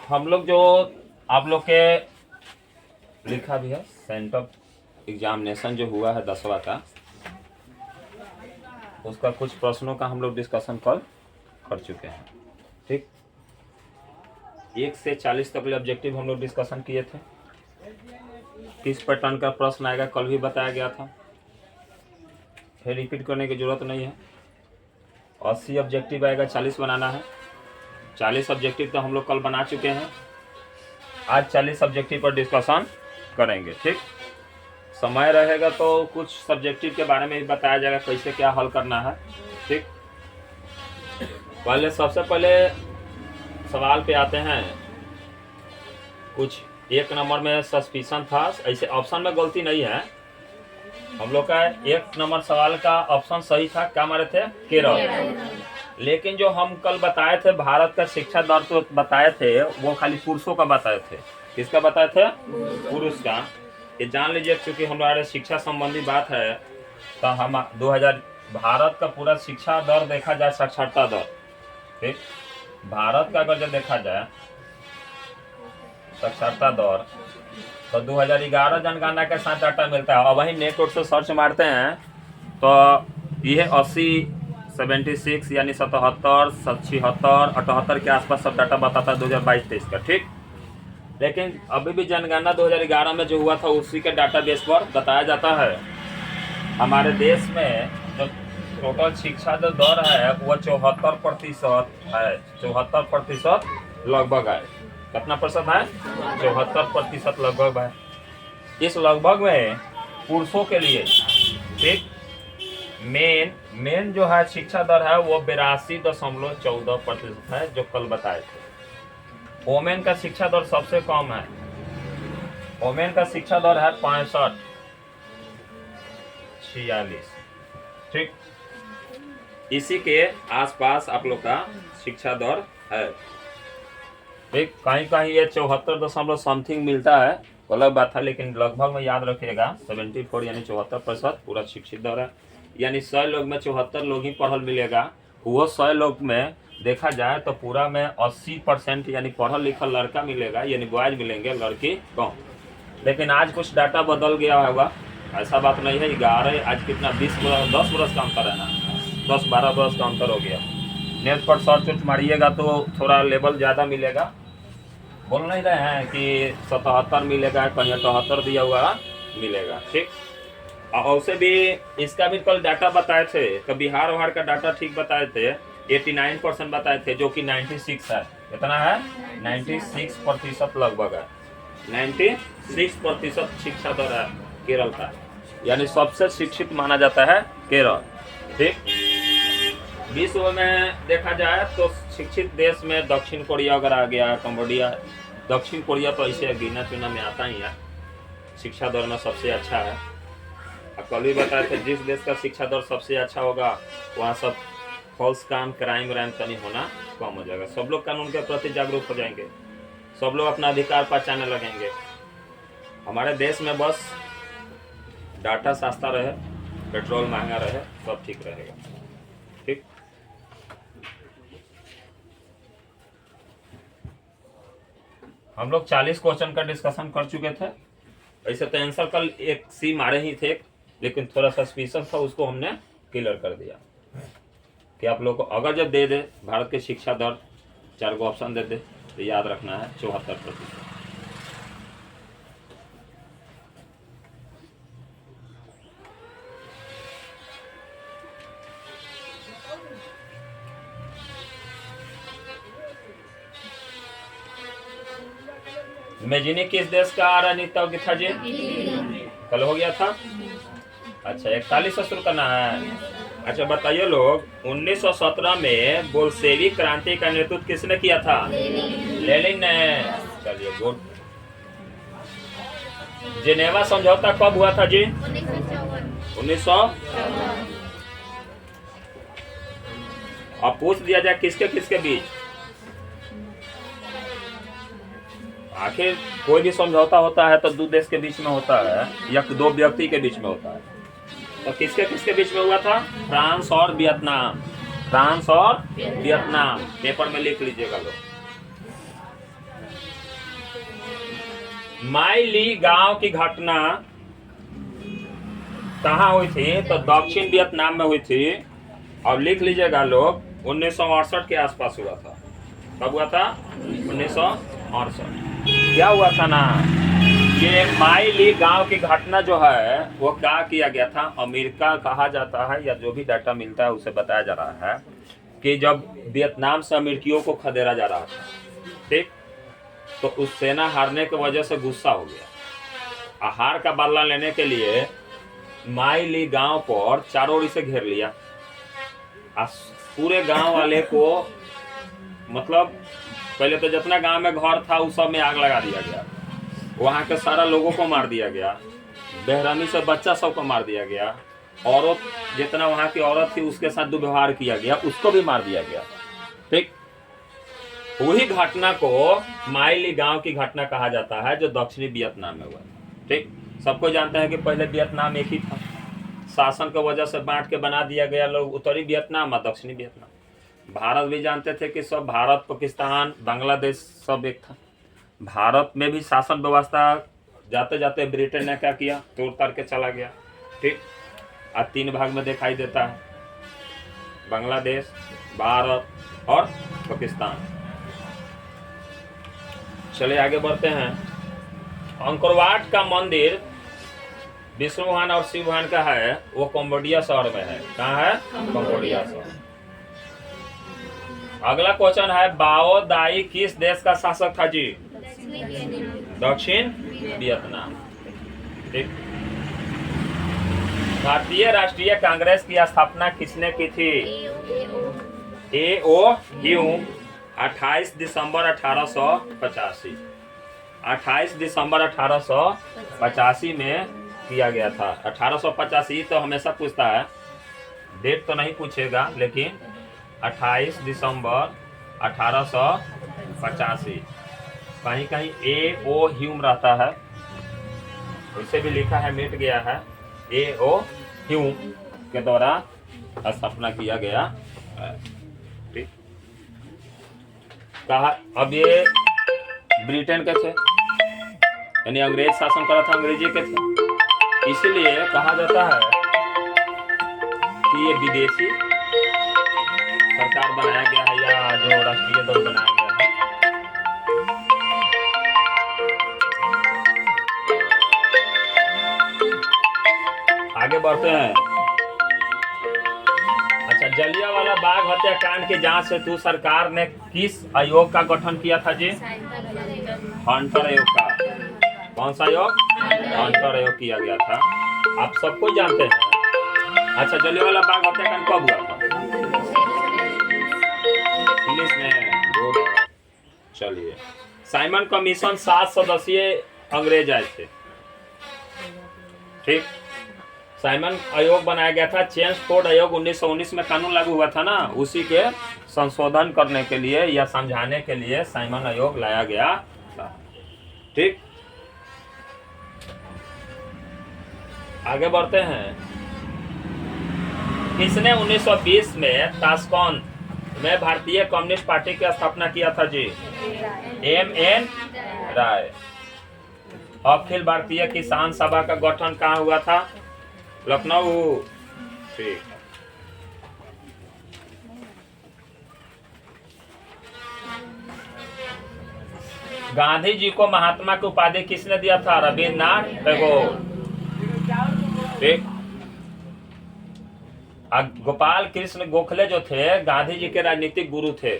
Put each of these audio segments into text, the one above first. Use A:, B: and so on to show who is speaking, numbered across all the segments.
A: हम लोग जो आप लोग के लिखा भी है सेंटर एग्जामिनेशन जो हुआ है 10वां का, उसका कुछ प्रश्नों का हम लोग डिस्कशन कल कर चुके हैं। ठीक, 1 से 40 तक के ऑब्जेक्टिव हम लोग डिस्कशन किए थे। किस पैटर्न का प्रश्न आएगा कल भी बताया गया था, फिर रिपीट करने की जरूरत नहीं है। 80 ऑब्जेक्टिव आएगा, 40 बनाना है। 40 ऑब्जेक्टिव तो हम लोग कल बना चुके हैं, आज 40 ऑब्जेक्टिव पर डिस्कशन करेंगे। ठीक, समय रहेगा तो कुछ सब्जेक्टिव के बारे में भी बताया जाएगा, कैसे क्या हल करना है। ठीक, पहले सबसे पहले सवाल पे आते हैं। कुछ 1 नंबर में सस्पिशन था, ऐसे ऑप्शन में गलती नहीं है। हम लोग का 1 नंबर सवाल का ऑप्शन सही था, क्या मारे थे? केरल। लेकिन जो हम कल बताए थे भारत का शिक्षा दर तो बताए थे, वो खाली पुरुषों का बताए थे। किसका बताए थे? पुरुष का। ये जान लीजिए, क्योंकि हमारे शिक्षा संबंधी बात है, तो हम 2000 भारत का पूरा शिक्षा दर देखा जाए, साक्षरता दर, ठीक, भारत का अगर जो देखा जाए साक्षरता दर, तो 2011 जनगणना के साथ डाटा मिलता है। और वहीं नेट से सर्च मारते हैं तो यह 80, 76 यानी 77, 76, 78 के आसपास सब डाटा बताता है 2022-23 का। ठीक, लेकिन अभी भी जनगणना 2011 में जो हुआ था उसी के डाटा बेस पर बताया जाता है। हमारे देश में जो टोटल शिक्षा जो दर है वो 74% है। 74% लगभग है। कितना प्रतिशत है? 74% लगभग है। इस लगभग में पुरुषों के लिए, ठीक, मेन जो है शिक्षा दर है वो 82.14% है, जो कल बताए थे। वोमेन का शिक्षा दर सबसे कम है। वोमेन का शिक्षा दर है 65-46। ठीक, इसी के आसपास आप लोग का शिक्षा दर है। ठीक, कहीं कहीं ये 74 दशमलव समथिंग मिलता है, अलग बात है, लेकिन लगभग में याद रखिएगा 74 यानी 74% पूरा शिक्षित दर है। यानी 100 लोग में 74 लोग ही पढ़ल मिलेगा। वो 100 लोग में देखा जाए तो पूरा में 80% यानी पढ़ल लिखल लड़का मिलेगा, यानी बॉयज मिलेंगे, लड़की कम। लेकिन आज कुछ डाटा बदल गया होगा, ऐसा बात नहीं है। 11 आज कितना 10 बरस का अंतर है ना, 10-12 बरस का अंतर हो गया। नेट पर सर्च मारिएगा तो थोड़ा लेवल ज़्यादा मिलेगा। बोल नहीं रहे हैं कि 77 मिलेगा, कहीं 78 दिया हुआ मिलेगा। ठीक, और उसे भी इसका भी कल डाटा बताए थे, तो बिहार वहार का डाटा ठीक बताए थे, 89% बताए थे, जो कि 96 है। कितना है? 96% लगभग है। 96% शिक्षा दर है केरल का, यानी सबसे शिक्षित माना जाता है केरल। ठीक, विश्व में देखा जाए तो शिक्षित देश में दक्षिण कोरिया अगर आ गया, कंबोडिया, दक्षिण कोरिया तो ऐसे गिना चुना में आता ही है, शिक्षा दर में सबसे अच्छा है। कल भी बताए थे जिस देश का शिक्षा दर सबसे अच्छा होगा वहाँ सब फॉल्स काम, क्राइम व्राइम कहीं होना कम हो जाएगा। सब लोग कानून के प्रति जागरूक हो जाएंगे, सब लोग अपना अधिकार पहचानने लगेंगे। हमारे देश में बस डाटा सस्ता रहे, पेट्रोल महंगा रहे, सब ठीक रहेगा। ठीक, हम लोग 40 क्वेश्चन का डिस्कशन कर चुके थे। ऐसे तो आंसर कल 1 सी मारे ही थे, लेकिन थोड़ा सस्पिशन था, उसको हमने क्लियर कर दिया कि आप लोग को अगर जब दे दे भारत के शिक्षा दर 4 को ऑप्शन दे दे तो याद रखना है 74%। मेजिनी किस देश का राजनीतिज्ञ था जी? कल हो गया था। अच्छा, 41 से शुरू करना है। अच्छा बताइए लोग, 1917 में बोल्शेविक क्रांति का नेतृत्व किसने किया था? लेनिन ने। चलिए गुड। जेनेवा समझौता कब हुआ था जी? 1900। अब पूछ दिया जाए किसके किसके बीच। आखिर कोई भी समझौता होता है तो 2 देश के बीच में होता है या 2 व्यक्ति के बीच में होता है। तो किसके किसके बीच में हुआ था? फ्रांस और वियतनाम। फ्रांस और वियतनाम, पेपर में लिख लीजिएगा लोग। माइली गांव की घटना कहाँ हुई थी? तो दक्षिण वियतनाम में हुई थी। और लिख लीजिएगा लोग, 1968 के आसपास हुआ था। कब हुआ था? 1968। क्या हुआ था ना, ये माइली गांव की घटना जो है वो क्या किया गया था, अमेरिका कहा जाता है या जो भी डाटा मिलता है उसे बताया जा रहा है कि जब वियतनाम से अमेरिकियों को खदेड़ा जा रहा था, ठीक, तो उस सेना हारने की वजह से गुस्सा हो गया। हार का बदला लेने के लिए माइली गांव पर चारों ओर से घेर लिया। पूरे गांव वाले को, मतलब पहले तो जितना गांव में घर था उस सब में आग लगा दिया गया। वहां के सारा लोगों को मार दिया गया। बेरहमी से बच्चा सबको मार दिया गया। औरत, जितना वहां की औरत थी उसके साथ दुर्व्यवहार किया गया, उसको भी मार दिया गया। ठीक, वही घटना को माइली गांव की घटना कहा जाता है जो दक्षिणी वियतनाम में हुआ। ठीक, सबको जानते हैं कि पहले वियतनाम एक ही था, शासन की वजह से बांट के बना दिया गया लोग उत्तरी वियतनाम और दक्षिणी वियतनाम। भारत भी जानते थे कि सब भारत, पाकिस्तान, बांग्लादेश सब एक था। भारत में भी शासन व्यवस्था जाते जाते ब्रिटेन ने क्या किया, तोड़ ताड़ के चला गया। ठीक, आज 3 भाग में दिखाई देता है, बांग्लादेश, भारत और पाकिस्तान। चलिए आगे बढ़ते हैं। अंकोरवाट का मंदिर विष्णु भगवान और शिव भगवान का है, वो कंबोडिया शहर में है। कहाँ है? कंबोडिया शहर। अगला क्वेश्चन है, बाओ दाई किस देश का शासक था जी? दक्षिण वियतनाम। ठीक, भारतीय राष्ट्रीय कांग्रेस की स्थापना किसने की थी? ए.ओ. ह्यूम। 28 दिसंबर 1885। 28 दिसंबर 1885 में किया गया था। 1885 तो हमेशा पूछता है, डेट तो नहीं पूछेगा, लेकिन 28 दिसंबर 1885। कहीं कहीं ए.ओ. ह्यूम रहता है, उसे भी लिखा है, मिट गया है। ए.ओ. ह्यूम के द्वारा स्थापना किया गया। ठीक, कहा, अब ये ब्रिटेन के थे, यानी अंग्रेज शासन करा था, अंग्रेजी के थे, इसलिए कहा जाता है कि ये विदेशी सरकार बनाया गया है या जो राष्ट्रीय दल बनाया गया है। आगे बढ़ते हैं। अच्छा, जलियांवाला बाग हत्याकांड की जांच हेतु सरकार ने किस आयोग का गठन किया था जी? हंटर आयोग का। कौन सा आयोग? हंटर आयोग किया गया था। आप सबको जानते हैं। अच्छा, जलियांवाला बाग हत्याकांड कब हुआ था? 19 में। चलिए, साइमन कमीशन 7 सदस्यीय अंग्रेज आए थे। ठीक, साइमन आयोग बनाया गया था। चेम्सफोर्ड आयोग 1919 में कानून लागू हुआ था ना, उसी के संशोधन करने के लिए या समझाने के लिए साइमन आयोग लाया गया था। ठीक, आगे बढ़ते हैं। किसने 1920 में ताशकंद में भारतीय कम्युनिस्ट पार्टी की स्थापना किया था जी? M.N. राय। अखिल भारतीय किसान सभा का गठन कहाँ हुआ था? लखनऊ। ठीक, गांधी जी को महात्मा की उपाधि किसने दिया था? रविन्द्रनाथ टैगोर। ठीक, गोपाल कृष्ण गोखले जो थे गांधी जी के राजनीतिक गुरु थे।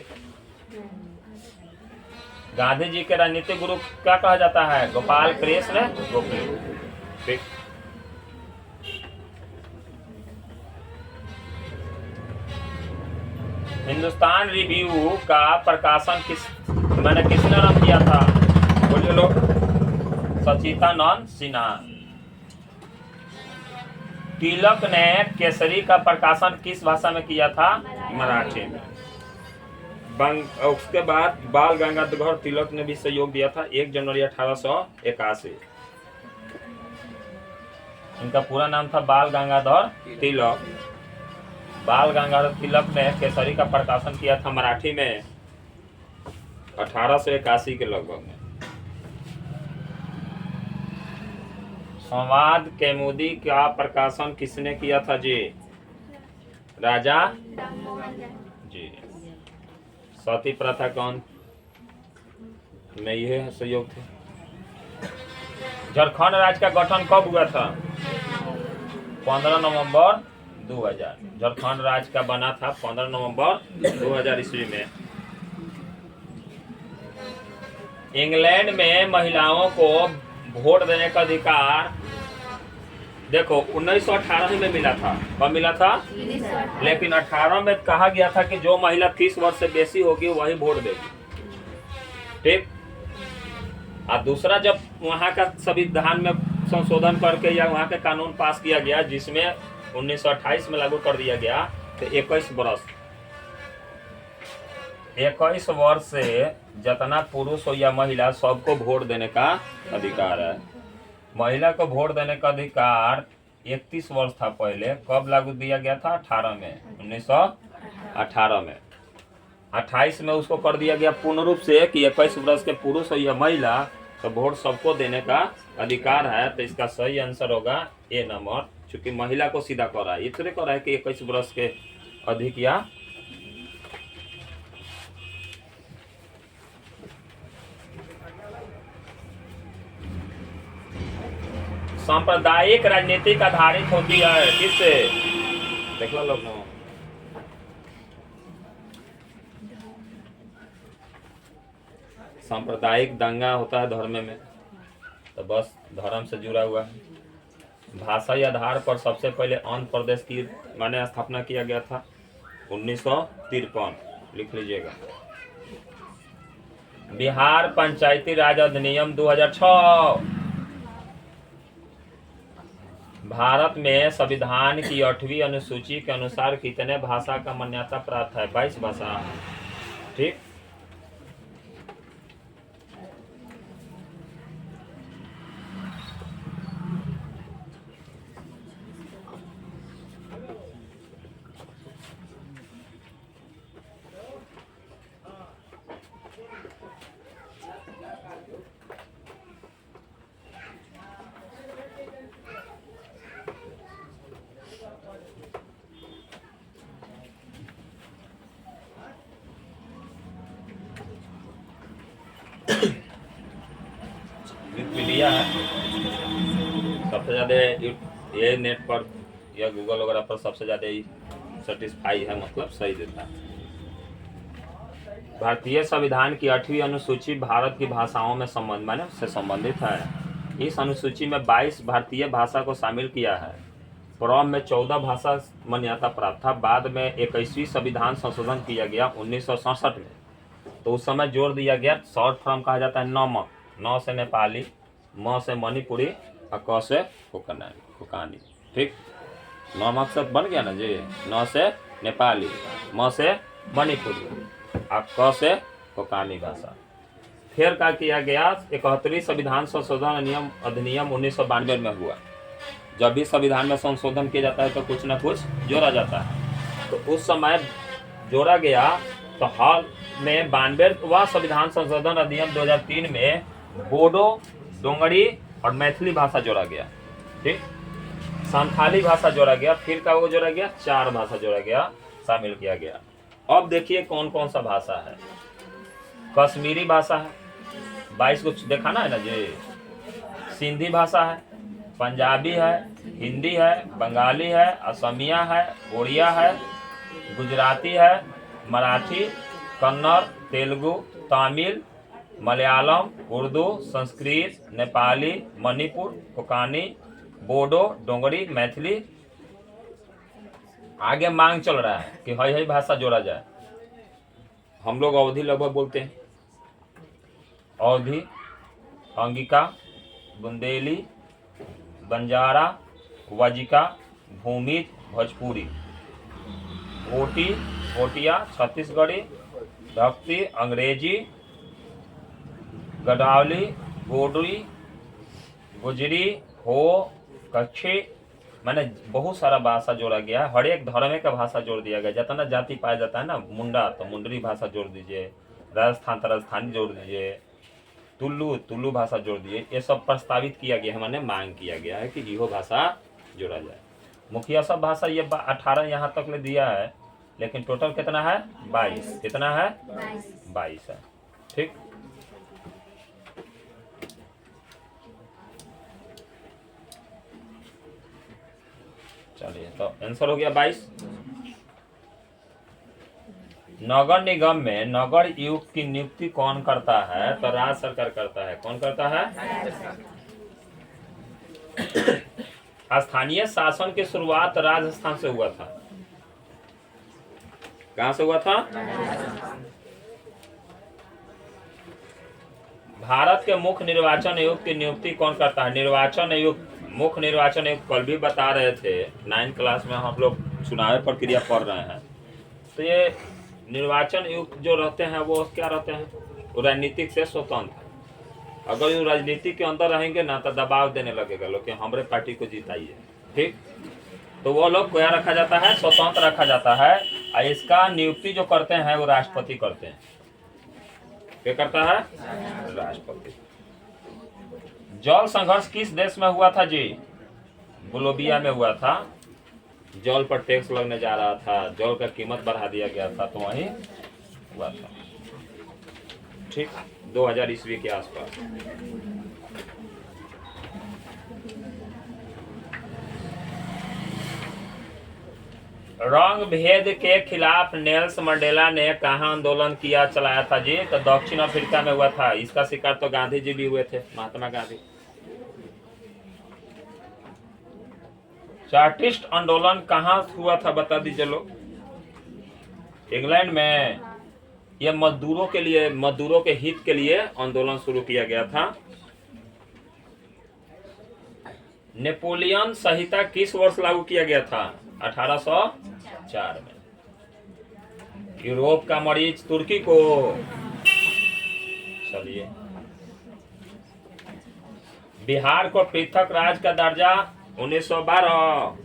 A: गांधी जी के राजनीतिक गुरु क्या कहा जाता है? गोपाल कृष्ण गोखले। ठीक, हिंदुस्तान रिव्यू का प्रकाशन किसने नाम किया था? बोलिए लोग। सचिदानंद सिन्हा। तिलक ने केसरी का प्रकाशन किस भाषा में किया था? मराठी में। उसके बाद बाल गंगाधर तिलक ने भी सहयोग दिया था, 1 जनवरी 1881। इनका पूरा नाम था बाल गंगाधर तिलक। बाल गंगाधर तिलक ने केसरी का प्रकाशन किया था मराठी में 1881 के लगभग में। संवाद कौमुदी का प्रकाशन किसने किया था जी? राजा जी। सती प्रथा कौन में यह सहयोग थे? झारखंड राज्य का गठन कब हुआ था? 15 नवंबर 2000। झारखंड राज्य का बना था 15 नवंबर 2000 ईस्वी में। इंग्लैंड में महिलाओं को वोट देने का अधिकार देखो 1918 में मिला था। कब मिला था? लेकिन 18 में कहा गया था कि जो महिला 30 वर्ष से बेसी होगी वही वोट देगी। ठीक। और दूसरा, जब वहां का संविधान में संशोधन करके या वहां के कानून पास किया गया जिसमें 1928 में लागू कर दिया गया, तो 21 वर्ष से जितना पुरुष हो या महिला सबको वोट देने का अधिकार है। महिला को वोट देने का अधिकार 31 वर्ष था पहले। कब लागू दिया गया था? 18 में, 1918 में। 28 में उसको कर दिया गया पूर्ण रूप से कि 21 वर्ष के पुरुष हो या महिला तो वोट सबको देने का अधिकार है। तो इसका सही आंसर होगा ए नंबर, चूंकि महिला को सीधा कर रहा है, इतने कर रहा है कि 21 वर्ष के अधिक या सांप्रदायिक राजनीतिक आधारित होती है। किससे? देख लो लोग, सांप्रदायिक दंगा होता है धर्म में, तो बस धर्म से जुड़ा हुआ है। भाषाई आधार पर सबसे पहले आंध्र प्रदेश की माने स्थापना किया गया था 1953। लिख लीजिएगा। बिहार पंचायती राज अधिनियम 2006। भारत में संविधान की 8वीं अनुसूची के अनुसार कितने भाषा का मान्यता प्राप्त है? 22 भाषा। ठीक। विकिपीडिया है सबसे ज्यादा ये नेट पर या गूगल वगैरह पर सबसे ज्यादा सेटिस्फाई है, मतलब सही देता है। भारतीय संविधान की 8वीं अनुसूची भारत की भाषाओं में संबंधित है। इस अनुसूची में 22 भारतीय भाषा को शामिल किया है। पूर्व में 14 भाषा मान्यता प्राप्त था। बाद में 21वीं संविधान संशोधन किया गया 1967 में, तो उस समय जोड़ दिया गया। शॉर्ट फॉर्म कहा जाता है नमक। न से नेपाली, म से मणिपुरी और क से कोकानी। ठीक। नमक से बन गया ना जी, न से नेपाली, म से मणिपुरी और क से कोकानी भाषा। फिर क्या किया गया? 71वीं संविधान संशोधन अधिनियम 1992 में हुआ। जब भी संविधान में संशोधन किया जाता है तो कुछ न कुछ जोड़ा जाता है, तो उस समय जोड़ा गया। तो हाल में 92वां संविधान संशोधन अधिनियम 2003 में बोडो, डोंगरी और मैथिली भाषा जोड़ा गया। ठीक। संथाली भाषा जोड़ा गया। फिर का वो जोड़ा गया, 4 भाषा जोड़ा गया, शामिल किया गया। अब देखिए कौन कौन सा भाषा है। कश्मीरी भाषा है, 22 को देखा ना है ना जी। सिंधी भाषा है, पंजाबी है, हिंदी है, बंगाली है, असमिया है, उड़िया है, गुजराती है, मराठी, कन्नड़, तेलुगु, तमिल, मलयालम, उर्दू, संस्कृत, नेपाली, मणिपुर, कोकानी, बोडो, डोंगरी, मैथिली। आगे मांग चल रहा है कि हई भाषा जोड़ा जाए। हम लोग अवधी लगभग बोलते हैं। अवधी, अंगिका, बुंदेली, बंजारा, वजिका, भूमिज, भोजपुरी, ओटी, ओटिया, छत्तीसगढ़ी, भक्ति, अंग्रेजी, गढ़वाली, गोडरी, गुजरी, हो, कच्छी, मैंने बहुत सारा भाषा जोड़ा गया है। हर एक धर्म का भाषा जोड़ दिया गया। जितना जाति पाया जाता है ना, मुंडा तो मुंडरी भाषा जोड़ दीजिए, राजस्थान तो राजस्थानी जोड़ दीजिए, तुलु तुलु भाषा जोड़ दिए। ये सब प्रस्तावित किया गया है, माने मांग किया गया है कि इहो भाषा जोड़ा जाए। मुखिया सब भाषा ये 18 यहाँ तक ले दिया है, लेकिन टोटल कितना है 22। कितना है 22 है। ठीक, चलिए तो आंसर हो गया 22। नगर निगम में नगर आयुक्त की नियुक्ति कौन करता है? तो राज्य सरकार करता है। कौन करता है? स्थानीय शासन की शुरुआत राजस्थान से हुआ था। कहां से हुआ था? भारत के मुख्य निर्वाचन आयुक्त की नियुक्ति कौन करता है? निर्वाचन आयुक्त, मुख्य निर्वाचन आयुक्त कल भी बता रहे थे, 9th क्लास में हम लोग चुनाव प्रक्रिया पढ़ रहे हैं। तो ये निर्वाचन आयुक्त जो रहते हैं वो क्या रहते हैं? वो राजनीतिक से स्वतंत्र। अगर ये राजनीति के अंदर रहेंगे ना तो दबाव देने लगेगा लोग कि हमारे पार्टी को जिताइए। ठीक, तो वो लोग क्या रखा जाता है? स्वतंत्र रखा जाता है। और इसका नियुक्ति जो करते हैं वो राष्ट्रपति करते हैं। क्या करता है? राष्ट्रपति। जल संघर्ष किस देश में हुआ था जी? बोलिविया में हुआ था। जल पर टैक्स लगने जा रहा था, जल का कीमत बढ़ा दिया गया था, तो वहीं हुआ था। ठीक, 2000 ईस्वी के आसपास। रंग भेद के खिलाफ नेल्सन मंडेला ने कहा आंदोलन किया, चलाया था जी? तो दक्षिण अफ्रीका में हुआ था। इसका शिकार तो गांधी जी भी हुए थे, महात्मा गांधी। चार्टिस्ट आंदोलन कहाँ हुआ था बता दीजिए लोग? इंग्लैंड में। यह मजदूरों के लिए, मजदूरों के हित के लिए आंदोलन शुरू किया गया था। नेपोलियन संहिता किस वर्ष लागू किया गया था? 1804 में। यूरोप का मरीज तुर्की को। चलिए, बिहार को पृथक राज्य का दर्जा 1912।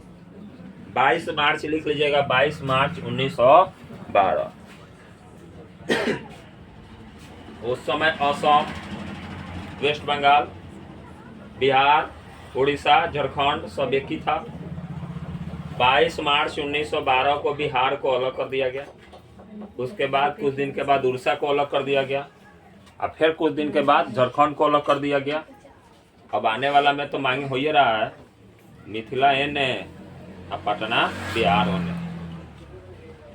A: 22 मार्च लिख लीजिएगा, 22 मार्च 1912। उस समय असम, वेस्ट बंगाल, बिहार, उड़ीसा, झारखंड सब एक ही था। 22 मार्च 1912 को बिहार को अलग कर दिया गया। उसके बाद कुछ दिन के बाद उड़ीसा को अलग कर दिया गया, और फिर कुछ दिन के बाद झारखंड को अलग कर दिया गया। अब आने वाला में तो मांग हो ही रहा है, मिथिला एने और पटना बिहार होने।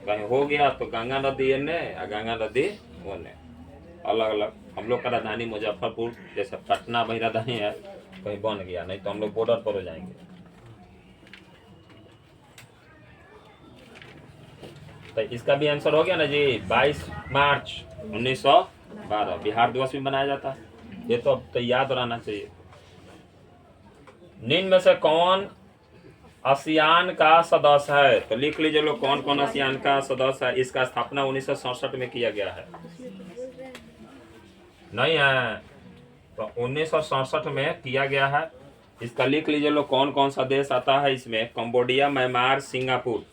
A: कहीं हो गया तो गंगा नदी एने और गंगा नदी होने, अलग अलग। हम लोग का राजधानी मुजफ्फरपुर, जैसे पटना वही राजधानी है, कहीं बन गया, नहीं तो हम लोग बॉर्डर पर हो जाएंगे। तो इसका भी आंसर हो गया ना जी, 22 मार्च 1912 बिहार दिवस भी मनाया जाता है। ये तो अब तो याद रहना चाहिए। निम्न में से कौन आसियान का सदस्य है? तो लिख लीजिए लोग, कौन कौन आसियान का सदस्य है। इसका स्थापना 1967 में किया गया है। नहीं है तो 1967 में किया गया है। इसका लिख लीजिए लोग, कौन कौन सा देश आता है इसमें? Cambodia, Myanmar, Singapore,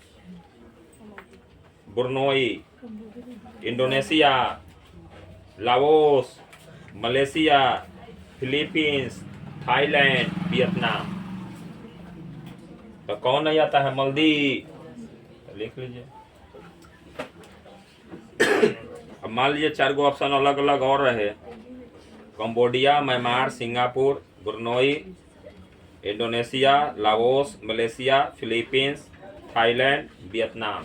A: Brunei, Indonesia, Laos, Malaysia, Philippines, Thailand, Vietnam. तो कौन नहीं आता है? मालदीव। तो लिख लीजिए। अब मान लीजिए 4 गो ऑप्शन अलग अलग और रहे, Cambodia, Myanmar, Singapore, Brunei, Indonesia, Laos, Malaysia, Philippines, Thailand, Vietnam.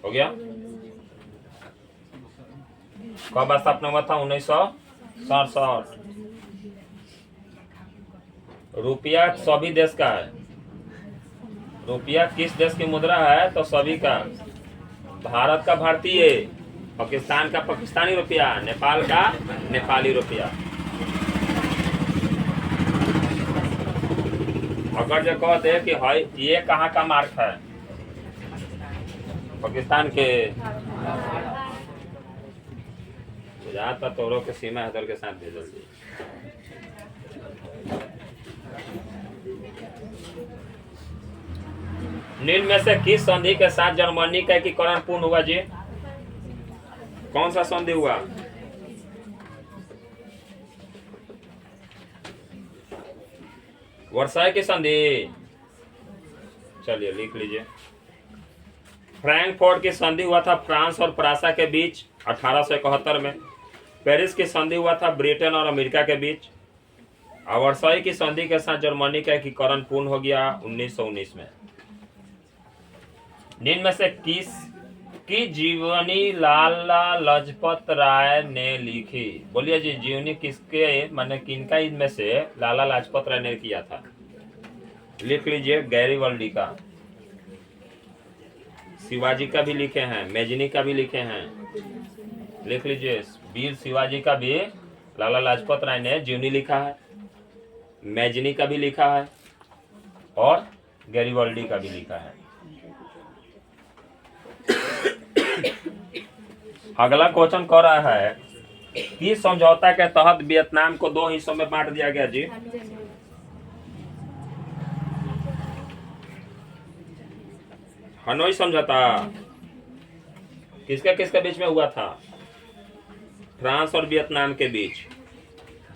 A: हो गया? कब स्थापना हुआ था? 1967। रुपया सभी देश का है। रुपया किस देश की मुद्रा है? तो सभी का। भारत का भारतीय, पाकिस्तान का पाकिस्तानी रुपया, नेपाल का नेपाली रुपया। अगर जो कहते हैं कि हाई ये कहाँ का मार्क है? पाकिस्तान के। जाता तोड़ो के सीमा हैदर के साथ भेजल जी। निम्न में से किस संधि के साथ जर्मनी का एकीकरण पूर्ण हुआ जी? कौन सा संधि हुआ? वर्साई की संधि। चलिए लिख लीजिए। फ्रैंकफर्ट की संधि हुआ था फ्रांस और प्रासा के बीच 1871 में। पेरिस की संधि हुआ था ब्रिटेन और अमेरिका के बीच। और वर्साई की संधि के साथ जर्मनी का एकीकरण पूर्ण हो गया 1919 में। निम्न में से किसकी जीवनी लाला लाजपत राय ने लिखी? बोलिए जी, जीवनी किसके, माने किनका इनमें से लाला लाजपत राय ने किया था? लिख लीजिए। गैरीवल्डी का, शिवाजी का भी लिखे हैं, मेजनी का भी लिखे हैं। लिख लीजिए, वीर शिवाजी का भी लाला लाजपत राय ने जीवनी लिखा है, मेजनी का भी लिखा है और गैरीवल्डी का भी लिखा है। अगला क्वेश्चन कह रहा है कि समझौता के तहत वियतनाम को 2 हिस्सों में बांट दिया गया जी। हनोई समझौता किसके बीच में हुआ था? फ्रांस और वियतनाम के बीच।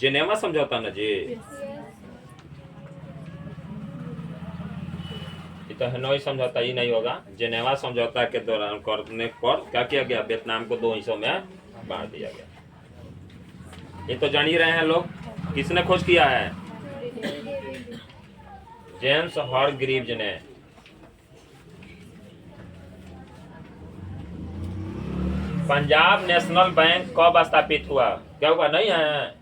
A: जेनेवा समझौता ना जी। ये तो हनोई समझौता ही नहीं होगा। जेनेवा समझौता के दौरान करने पर क्या किया गया? वियतनाम को 2 हिस्सों में बांट दिया गया। ये तो जान ही रहे हैं लोग। किसने खोज किया है? जेम्स हारग्रीव्स ने। पंजाब नेशनल बैंक कब स्थापित हुआ? क्या हुआ? नहीं है?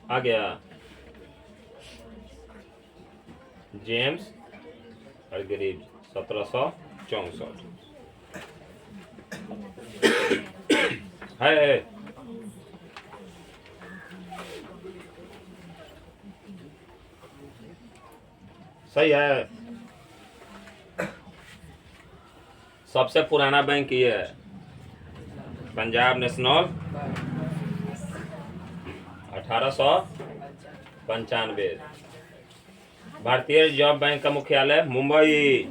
A: आ गया। जेम्स हारग्रीव्स 1764 है। सही है। सबसे पुराना बैंक ये है, पंजाब नेशनल, 1895। भारतीय रिजर्व बैंक का मुख्यालय मुंबई।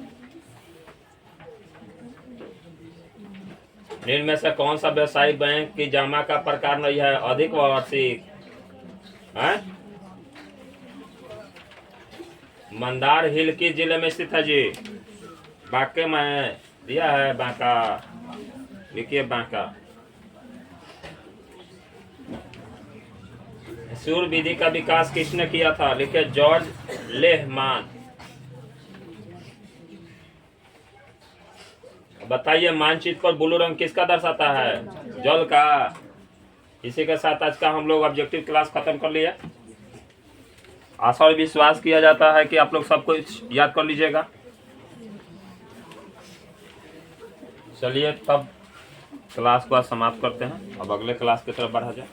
A: निम्न में से कौन सा व्यवसायिक बैंक की जमा का प्रकार नहीं है? अधिक वार्षिक है? मंदार हिल किस जिले में स्थित है जी? बांके में दिया है, बांका। लिखिए बांका। सूर्य विधि का विकास किसने किया था? लिखिए जॉर्ज लेहमान। बताइए, मानचित्र पर ब्लू रंग किसका दर्शाता है? जल का। इसी के साथ आज का हम लोग ऑब्जेक्टिव क्लास खत्म कर लिए। आशा और विश्वास किया जाता है कि आप लोग सब कुछ याद कर लीजिएगा। चलिए तब क्लास को समाप्त करते हैं। अब अगले क्लास की तरफ बढ़ा जाए।